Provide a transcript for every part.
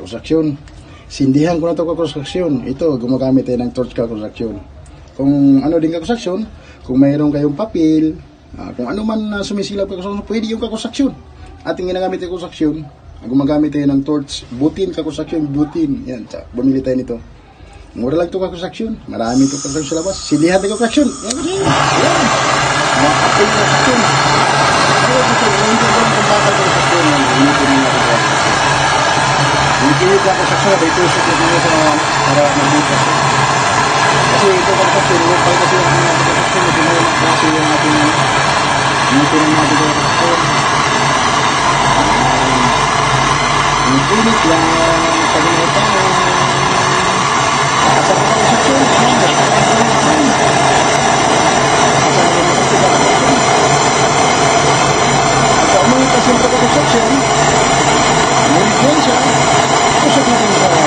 kakonstruksyon. Sindihan ko na ito kakonstruksyon. Ito, gumagamit tayo ng torch kakonstruksyon. Kung ano din kakonstruksyon, kung mayroon kayong papel, kung ano man na sumisilap kakonstruksyon, pwede yung kakonstruksyon. Ating ginagamit yung kakonstruksyon, gumagamit tayo ng torch, butin, kakonstruksyon, butin. Yan, bumili tayo nito. Mura lang ito kakonstruksyon. Marami ito kakonstruksyon sa labas. Sindihan tayo kakonstruksyon. Yan, yan. Mga papel kakonstruksyon. Hindi ko ako sa soda, ito sa mga para magbukas. Kasi ito kasi local kasi yung mga pagkakasyon, ito na yung klase yung ating ito na mga pagkakasyon. Ang pilit lang, pag-ingat tayo. Sa pagkakasyon, sa mga kasyon pagkakasyon, may siya. Kusok natin sa ano?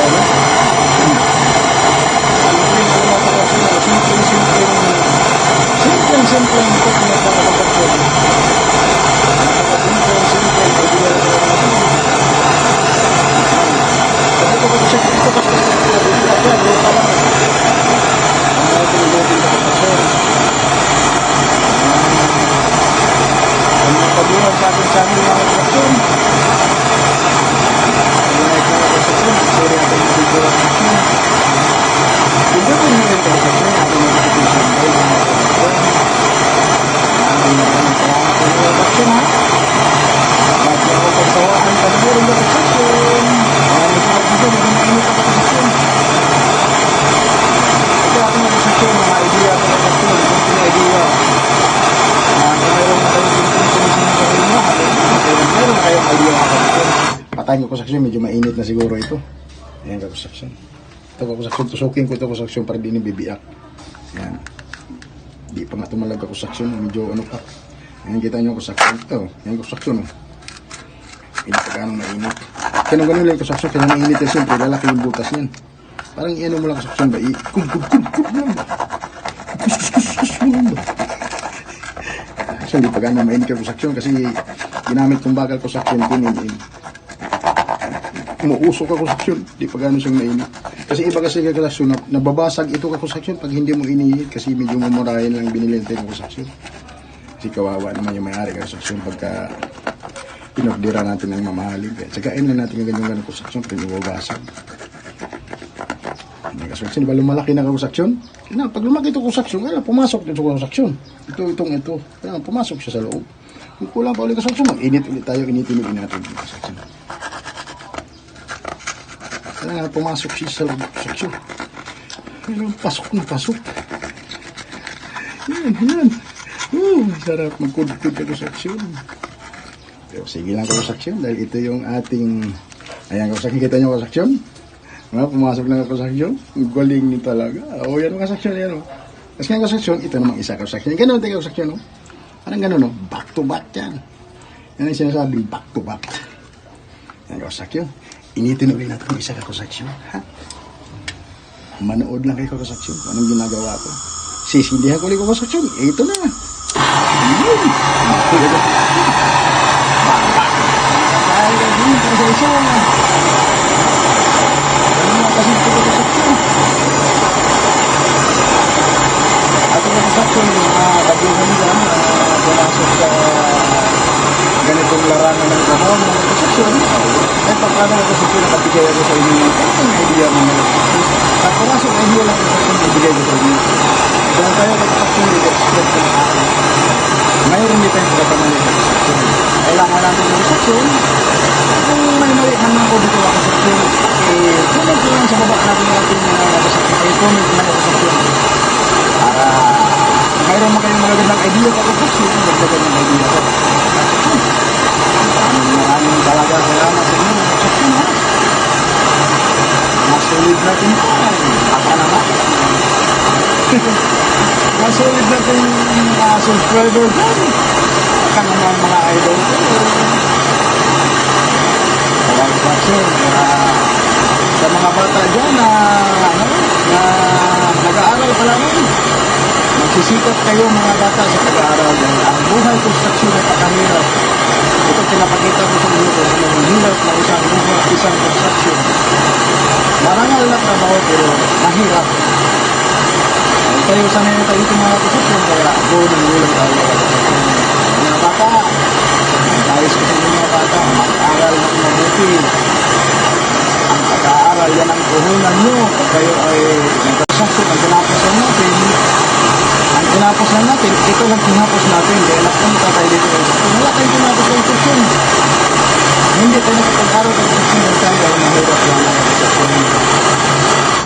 Patayin ko konstruksyon, medyo mainit na siguro ito. Ayan konstruksyon. Ito konstruksyon, tusukin ko ito konstruksyon para di bibiyak. Ayan. Di pa nga tumalag konstruksyon, medyo ano pa. Ayan kita nyo konstruksyon ito. Ayan konstruksyon. Hindi pa ganong mainit. Kaya ganun lang konstruksyon, kaya mainit yan siyempre, lalaki yung butas niyan. Parang iano mo lang konstruksyon ba? Kub lang ba? Kus mo lang ba? So hindi pa ganong mainit yung konstruksyon kasi ginamit kong bakal konstruksyon din. Umuusok ka konstruksyon, di pa gano'n siyang mainit. Kasi iba kasi kakonstruksyon, nababasag ito kakonstruksyon pag hindi mo inihit kasi medyo mamurahin lang binilente ng konstruksyon. Kasi kawawa naman yung may-ari konstruksyon pagka pinagdira natin ng mamahalin. Kaya tsagain lang natin yung ganyan konstruksyon pag nababasag. Konstruksyon, diba lumalaki na konstruksyon? Pag lumaki ito konstruksyon, pumasok dito konstruksyon. Ito. Pumasok siya sa loob. Kung kulang pa ulit konstruksyon, mag-init ulit tayo, initin natin yung konstruksyon. Kaya pumasok siya sa loob seksyon. Pasok. Yan. Sarap magkudkod ka seksyon. Pero sige lang ko seksyon dahil ito yung ating ayan ko seksyon. Kita nyo ko seksyon? Pumasok na ko seksyon. Galing nyo talaga. Yan ang seksyon yan. Kasi nga ko seksyon, ito namang isa ko seksyon. Ganun tayo ko seksyon. Parang ganun, back to back yan. Yan ang sinasabing back to back. Yan ko seksyon. Initin ulit natin isa kakonstruksyon, ha? Manood lang kayo kakonstruksyon kung anong ginagawa ko. Sisindihan ko ulit kakonstruksyon. Ito na. Yun. At ang kakonstruksyon, baguhan nila, pumasok sa ganitong larangan ng kahon ng kakonstruksyon. At pagkano ako sa pinakabigay ako sa inyo ang idea mo na at pumasok ang idea lang ang ibigay ko sa inyo. Kung tayo nag-action with expect na mayroon din tayong pagkatanong ng action. Kailangan natin ng action. Kung may mali man ako dito ang action, comment lang sa baba natin natin comment na action. Para mayroon mo kayong magagandang idea sa action, magagandang ng idea ko. Maraming talaga salamat sa inyo. Masulid natin ito. Baka naman. Masulid natin mga subscriber dyan. Baka naman mga idol ko. Tawag kasi sa mga bata dyan na nag-aaral pa lang. Magsisikap kayo mga bata sa pag-aaral dahil ang buhay construction ay pakahirap. Ito pinapakita ko sa inyo kung ano ang hirap ng isang construction. Marangal na trabaho pero mahirap. Ay tayo sanay na tayo itong mga construction kaya go ng ulang tayo. Mga bata, ayos ko sa inyo mga bata, mag-aral ng mabuti. Ang pag-aaral yan ang puhunan nyo pag kayo ay construction ang tinapasan natin. Ang tinapasan natin, ito lang tinapos natin dahil napunta tayo dito sa construction. Wala tayong tinapos sa construction. Hindi tayo nakapag-aral ng construction ng tayo dahil mahirap lang ang construction.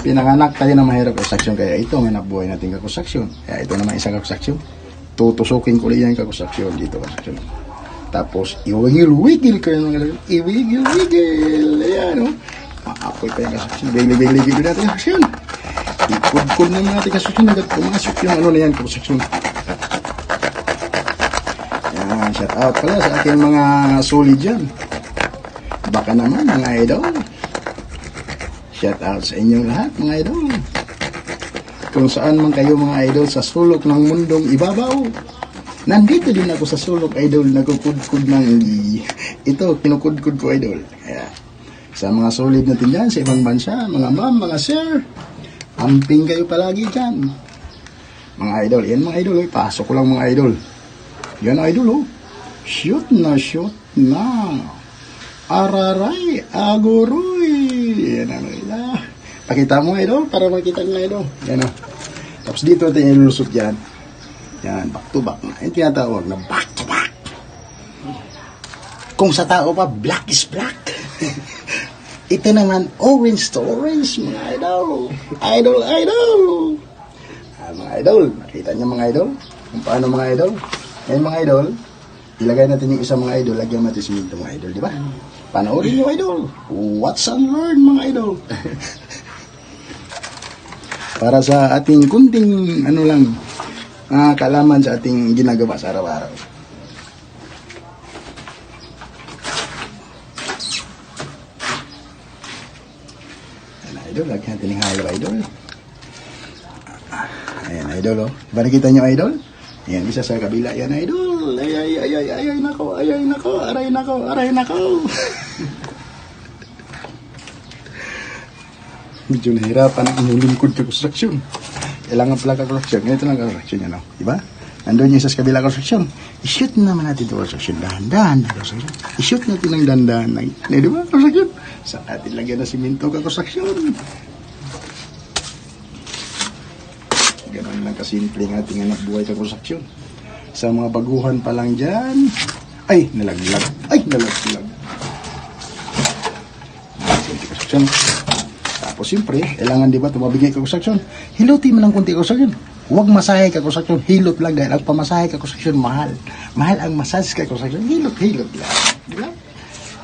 Pinanganak tayo na mahirap construction kaya ito ang nabuhay natin construction. Kaya ito naman isang construction. Tutusukin ko lang yung construction dito construction. Tapos, iwigil-wigil kayo mga lalaki. Iwigil-wigil. Ayan, o. Maapoy pa yung construction. Bigli-bigli natin yung construction. Ikod-kod naman natin construction. Agad pumasok yung ano na yan, construction. Ayan, shout out pala sa ating mga solid dyan. Baka naman, mga idol. Shout out sa inyong lahat, mga idol. Kung saan man kayo, mga idol, sa sulok ng mundong ibabaw. Nandito din ako sa sulok, idol. Nagkukudkud ng ito, kinukudkud ko, idol. Kaya, sa mga solid natin dyan, sa ibang bansa, mga ma'am, mga sir, amping kayo palagi dyan. Mga idol, yan mga idol, pasok ko lang mga idol. Yan idol, oh. Shoot na, araray, aguroy. Yan ano, pakita mo, idol, para makita nyo, idol. Yan o. Tapos dito natin ilulusot yan. Yan, back to back na. Yung tinatawag na back to back. Kung sa tao pa, black is black. Ito naman, orange to orange, mga idol. Idol. Mga idol, nakita niyo mga idol? Kung paano mga idol? Ngayon mga idol, ilagay natin yung isang mga idol, lagyan natin siminto mga idol, di ba? Panoorin nyo idol. Watch and learn mga idol. Para sa ating kunting, ano lang, kaalaman sa ating ginagawa sa araw-araw. Ayan, idol. Lagyan natin yung halo, idol. Ayan, idol, oh. Diba nakita nyo, idol? Ayan, isa sa kabila. Ayan, idol. Ay, nako. Aray, nako. Medyo nahirapan ang inulingkod ka construction. Kailangan pala ka construction. Ganito lang ka construction yan, no? Diba? Nandun yung sa kabila construction. I-shoot naman natin ito construction. Dahan-dahan. I-shoot natin ng dahan-dahan. Diba? Construction. Sa atin lagyan na siminto ka construction. Ganun lang kasimple ng ating anak buhay ka construction. Sa mga baguhan pa lang dyan. Ay, nalaglag. Construction. Tapos siyempre, kailangan di ba tumabigay ka construction. Hilutin mo ng kunti construction. Huwag masahe ka construction. Hilot lang dahil ang pamasahe ka construction mahal. Mahal ang massage ka construction. Hilot lang. Di ba?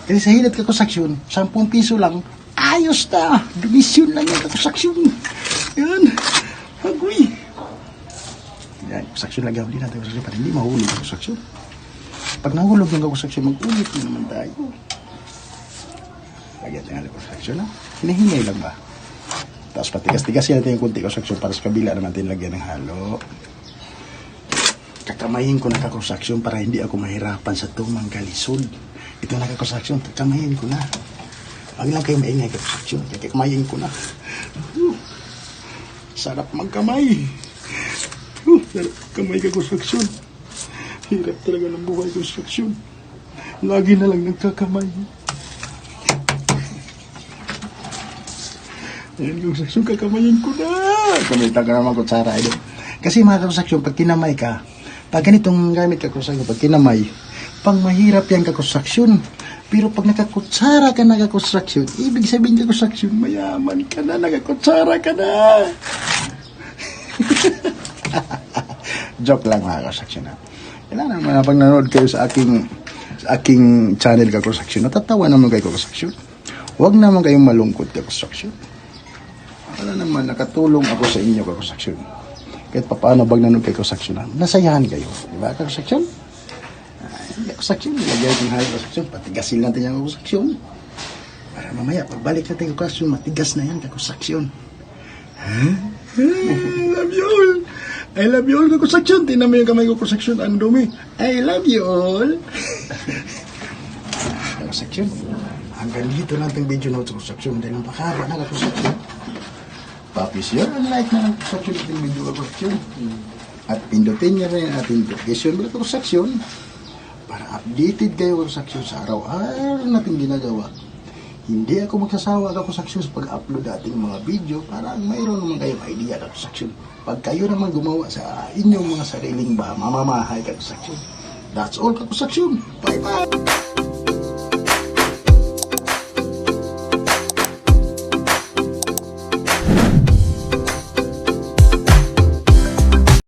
Kasi sa hilot ka construction, 10 piso lang, ayos na. Dumisyon lang yung construction. Yan. Agoy. Yan. Construction lang gawin natin construction para hindi mahulog ang construction. Pag nahulog yung construction, mag-ulit naman tayo. Lagyan tayo ng construction na. Hinahingay lang ba? Tapos patigas-tigas yan natin yung kunti construction para sa kabila naman natin lagyan ng halo. Kakamayin ko na ka-construction para hindi ako mahirapan sa tumang kalisod. Ito na ka-construction, kakamayin ko na. Huwag lang kayo maingay ka-construction. Kakamayin ko na. Sarap magkamay. Sarap kamay ka-construction. Hirap talaga ng buhay construction. Lagi na lang nagkakamay. Ayan, construction, kakamayin ko na. Kumita ka naman kutsara, idol. Kasi mga construction, pag kinamay ka, pag ganitong gamit ka construction, pag kinamay, pang mahirap yan ka-construction. Pero pag nakakutsara ka na ka-construction, ibig sabihin ka-construction, mayaman ka na, nakakutsara ka na. Joke lang mga ka-construction. Kailangan naman pag nanood kayo sa aking channel ka-construction, natatawa naman kayo ka-construction. Huwag naman kayong malungkot ka-construction. Wala naman, nakatulong ako sa inyo ka-construction. Kahit paano bag nanood kayo ka-construction, nasayahan kayo. Diba ka-construction? Construction, nilagay yung halo construction, patigasin natin yung construction. Para mamaya, pagbalik natin yung construction, matigas na yan, construction. Love you all. I love you all, kakusaksyon. Tinan mo yung kamay ko, kakusaksyon. Ang dumi. I love you all. Kakusaksyon. Hanggang dito lang itong video na kakusaksyon. Dahil napakahaba na kakusaksyon. Papis yun. Ang like na ng kakusaksyon itong video kakusaksyon. At pindutin niya rin ang ating notification bell kakusaksyon. Para updated kayo kakusaksyon sa araw-araw natin ginagawa. Hindi ako magsasawa kakusaksyon sa pag-upload ating mga video para mayroon naman kayong idea kakusaksyon. Pag kayo naman gumawa sa inyong mga sariling mamamahay kakusaksyon. That's all kakusaksyon. Bye-bye!